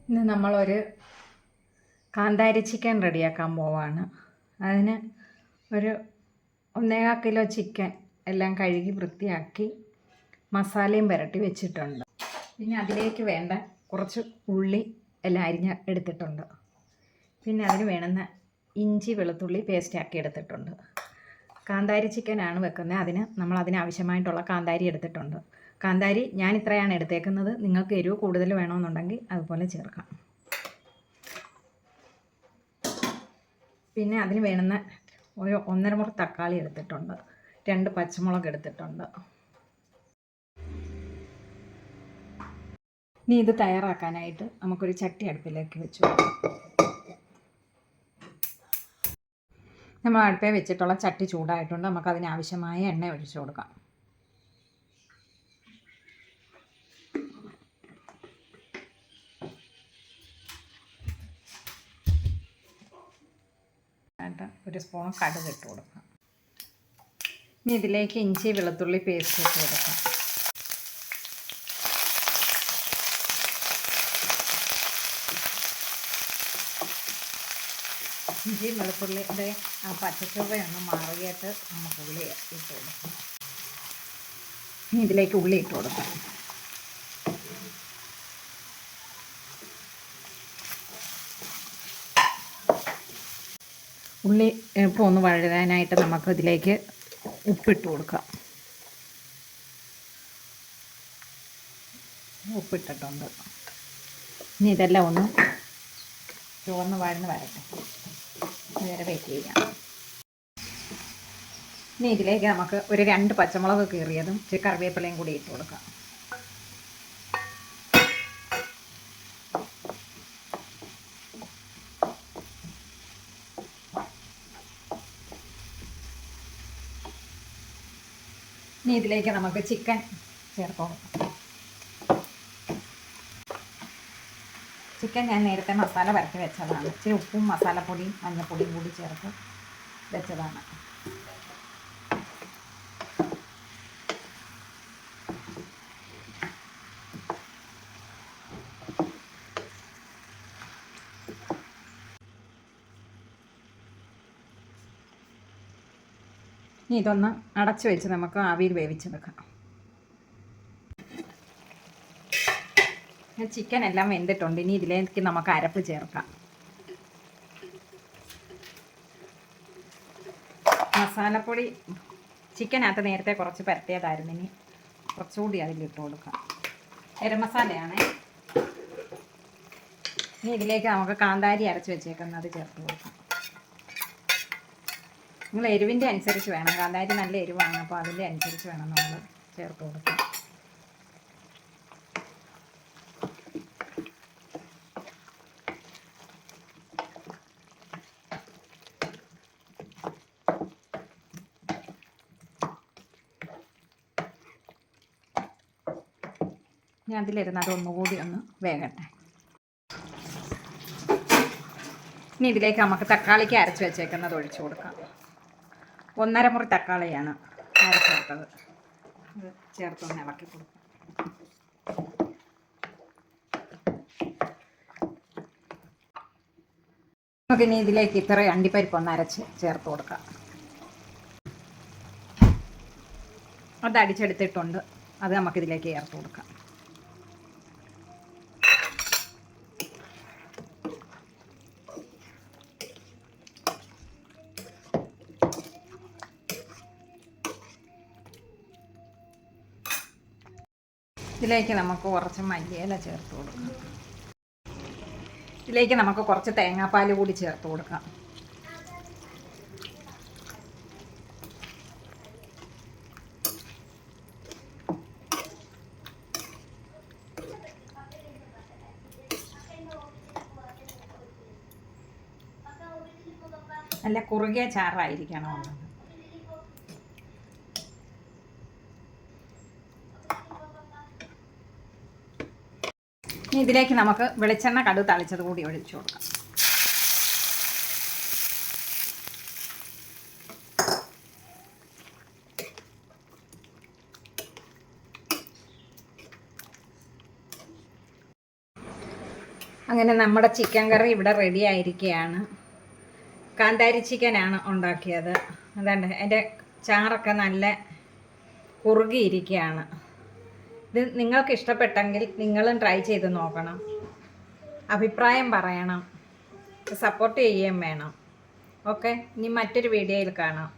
ഇന്ന് നമ്മളൊരു കാന്താരി ചിക്കൻ റെഡിയാക്കാൻ പോവാണ്. അതിന് ഒരു 1.25 കിലോ ചിക്കൻ എല്ലാം കഴുകി വൃത്തിയാക്കി മസാലയും പുരട്ടി വെച്ചിട്ടുണ്ട്. പിന്നെ അതിലേക്ക് വേണ്ട കുറച്ച് ഉള്ളി എല്ലാം അരിഞ്ഞ് എടുത്തിട്ടുണ്ട്. പിന്നെ അതിന് വേണ്ടുന്ന ഇഞ്ചി വെളുത്തുള്ളി പേസ്റ്റാക്കി എടുത്തിട്ടുണ്ട്. കാന്താരി ചിക്കനാണ് വെക്കുന്നത്. നമ്മൾ അതിനാവശ്യമായിട്ടുള്ള കാന്താരി എടുത്തിട്ടുണ്ട്. കാന്താരി ഞാൻ ഇത്രയാണ് എടുത്തേക്കുന്നത്. നിങ്ങൾക്ക് എരിവ് കൂടുതൽ വേണമെന്നുണ്ടെങ്കിൽ അതുപോലെ ചേർക്കാം. പിന്നെ അതിന് വേണ്ടുന്ന ഒരു 1.5 മുറി തക്കാളി എടുത്തിട്ടുണ്ട്. 2 പച്ചമുളക് എടുത്തിട്ടുണ്ട്. ഇനി ഇത് തയ്യാറാക്കാനായിട്ട് നമുക്കൊരു ചട്ടി അടുപ്പിലേക്ക് വെച്ചു. നമ്മൾ അടുപ്പേ വെച്ചിട്ടുള്ള ചട്ടി ചൂടായിട്ടുണ്ട്. നമുക്കതിനാവശ്യമായ എണ്ണ ഒഴിച്ചു കൊടുക്കാം. ഒരു സ്പൂൺ കടുക് ഇട്ട് കൊടുക്കാം. ഇനി ഇതിലേക്ക് ഇഞ്ചി വെളുത്തുള്ളി പേസ്റ്റ് ഇട്ട് കൊടുക്കാം. ഇഞ്ചി വെളുത്തുള്ളിയുടെ ആ പച്ചച്ചുവയൊന്ന് മാറിയിട്ട് നമുക്ക് ഉള്ളി ഇട്ട് കൊടുക്കാം. ഇനി ഇതിലേക്ക് ഉള്ളി ഇട്ട് കൊടുക്കാം. ഉള്ളി ഇപ്പോൾ ഒന്ന് വഴുതാനായിട്ട് നമുക്ക് ഇതിലേക്ക് ഉപ്പിട്ട് കൊടുക്കാം. ഉപ്പിട്ടിട്ടുണ്ട്. ഇനി ഇതെല്ലാം ഒന്ന് ചുവന്ന് വഴന്ന് വരട്ടെ. നേരെ വെയിറ്റ് ചെയ്യാം. ഇനി ഇതിലേക്ക് നമുക്ക് ഒരു 2 പച്ചമുളക് കീറിയതും ഇച്ചിരി കറിവേപ്പിലയും കൂടി ഇട്ട് കൊടുക്കാം. ഇനി ഇതിലേക്ക് നമുക്ക് ചിക്കൻ ചേർക്കാം. ചിക്കൻ ഞാൻ നേരത്തെ മസാല പുരട്ടി വെച്ചതാണ്. ഇച്ചിരി ഉപ്പും മസാലപ്പൊടിയും മഞ്ഞൾപ്പൊടിയും കൂടി ചേർത്ത് വെച്ചതാണ്. ഇനി ഇതൊന്ന് അടച്ചു വെച്ച് നമുക്ക് ആവിയിൽ വേവിച്ചെടുക്കാം. ചിക്കൻ എല്ലാം വെന്തിട്ടുണ്ട്. ഇനി ഇതിലേക്ക് നമുക്ക് അരപ്പ് ചേർക്കാം. മസാലപ്പൊടി ചിക്കനകത്ത് നേരത്തെ കുറച്ച് പരത്തിയതായിരുന്നു. ഇനി കുറച്ചുകൂടി അതിലിട്ട് കൊടുക്കാം. ഗരം മസാലയാണ്. ഇനി ഇതിലേക്ക് നമുക്ക് കാന്താരി അരച്ച് വെച്ചേക്കുന്നത് ചേർത്ത് കൊടുക്കാം. നിങ്ങൾ എരിവിൻ്റെ അനുസരിച്ച് വേണം. കാന്താരി നല്ല എരിവാണ്. അപ്പോൾ അതിൻ്റെ അനുസരിച്ച് വേണം നമ്മൾ ചേർത്ത് കൊടുക്കാം. ഞാൻ അതിലിരുന്ന് അതൊന്നുകൂടി ഒന്ന് വേകട്ടെ. ഇനി ഇതിലേക്ക് നമുക്ക് തക്കാളിക്ക് അരച്ച് വെച്ചേക്കുന്നത് ഒഴിച്ചു കൊടുക്കാം. 1.5 മുറി തക്കാളിയാണ് അരച്ചെടുത്തത്. അത് ചേർത്തൊന്ന് ഇളക്കി കൊടുക്കാം. നമുക്കിനി ഇതിലേക്ക് ഇത്ര അണ്ടിപ്പരിപ്പ് ഒന്ന് അരച്ച് ചേർത്ത് കൊടുക്കാം. അത് അടിച്ചെടുത്തിട്ടുണ്ട്. അത് നമുക്കിതിലേക്ക് ചേർത്ത് കൊടുക്കാം. ഇതിലേക്ക് നമുക്ക് കുറച്ച് മല്ലിയില ചേർത്ത് കൊടുക്കാം. ഇതിലേക്ക് നമുക്ക് കുറച്ച് തേങ്ങാപ്പാൽ കൂടി ചേർത്ത് കൊടുക്കാം. നല്ല കുറുകിയ ചാറായിരിക്കണം. ഇനി ഇതിലേക്ക് നമുക്ക് വെളിച്ചെണ്ണ കടുക് തളിച്ചത് കൂടി ഒഴിച്ചു കൊടുക്കാം. അങ്ങനെ നമ്മുടെ ചിക്കൻ കറി ഇവിടെ റെഡി ആയിരിക്കുകയാണ്. കാന്താരി ചിക്കനാണ് ഉണ്ടാക്കിയത്. അതാണ്ട് എൻ്റെ ചാറൊക്കെ നല്ല കുറുകിയിരിക്കുകയാണ്. ഇത് നിങ്ങൾക്ക് ഇഷ്ടപ്പെട്ടെങ്കിൽ നിങ്ങളും ട്രൈ ചെയ്ത് നോക്കണം, അഭിപ്രായം പറയണം, സപ്പോർട്ട് ചെയ്യുകയും വേണം. ഓക്കെ, ഇനി മറ്റൊരു വീഡിയോയിൽ കാണാം.